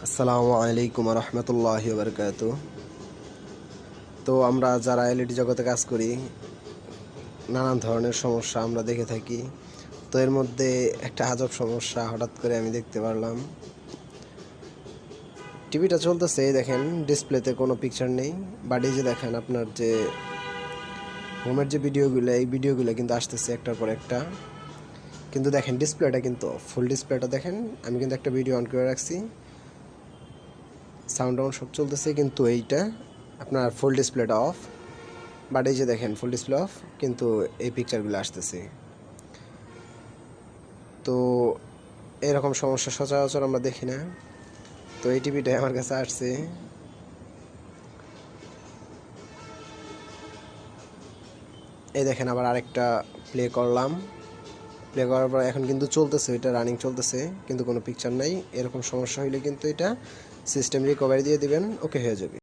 আসসালামু আলাইকুম রহমতুল্লাহি বারকাতু। তো আমরা যারা এলইডি জগতে কাজ করি নানান ধরনের সমস্যা আমরা দেখে থাকি। তো এর মধ্যে একটা আজব সমস্যা হঠাৎ করে আমি দেখতে পারলাম। টিভিটা চলতেছে, দেখেন ডিসপ্লেতে কোনো পিকচার নেই, বাট এই যে দেখেন আপনার যে হোমের যে ভিডিওগুলো, এই ভিডিওগুলো কিন্তু আসতেছে একটার পর একটা। কিন্তু দেখেন ডিসপ্লেটা কিন্তু ফুল ডিসপ্লেটা দেখেন, আমি কিন্তু একটা ভিডিও অন করে রাখছি, সাউন্ড টাউন্ড সব চলতেছে, কিন্তু এইটা আপনার ফুল ডিসপ্লেটা অফ। বাট এই যে দেখেন ফুল ডিসপ্লে অফ, কিন্তু এই পিকচারগুলো আসতেছে। তো এরকম সমস্যা সচরাচর আমরা দেখি না। তো এই টিভিটাই আমার কাছে আসছে। এই দেখেন আবার আরেকটা প্লে করলাম, প্লে করার পর এখন কিন্তু চলতেছে, এটা রানিং চলতেছে কিন্তু কোনো পিকচার নাই। এরকম সমস্যা হইলে কিন্তু এটা সিস্টেম রিকভারি দিয়ে দিবেন, ওকে হয়ে যাবে।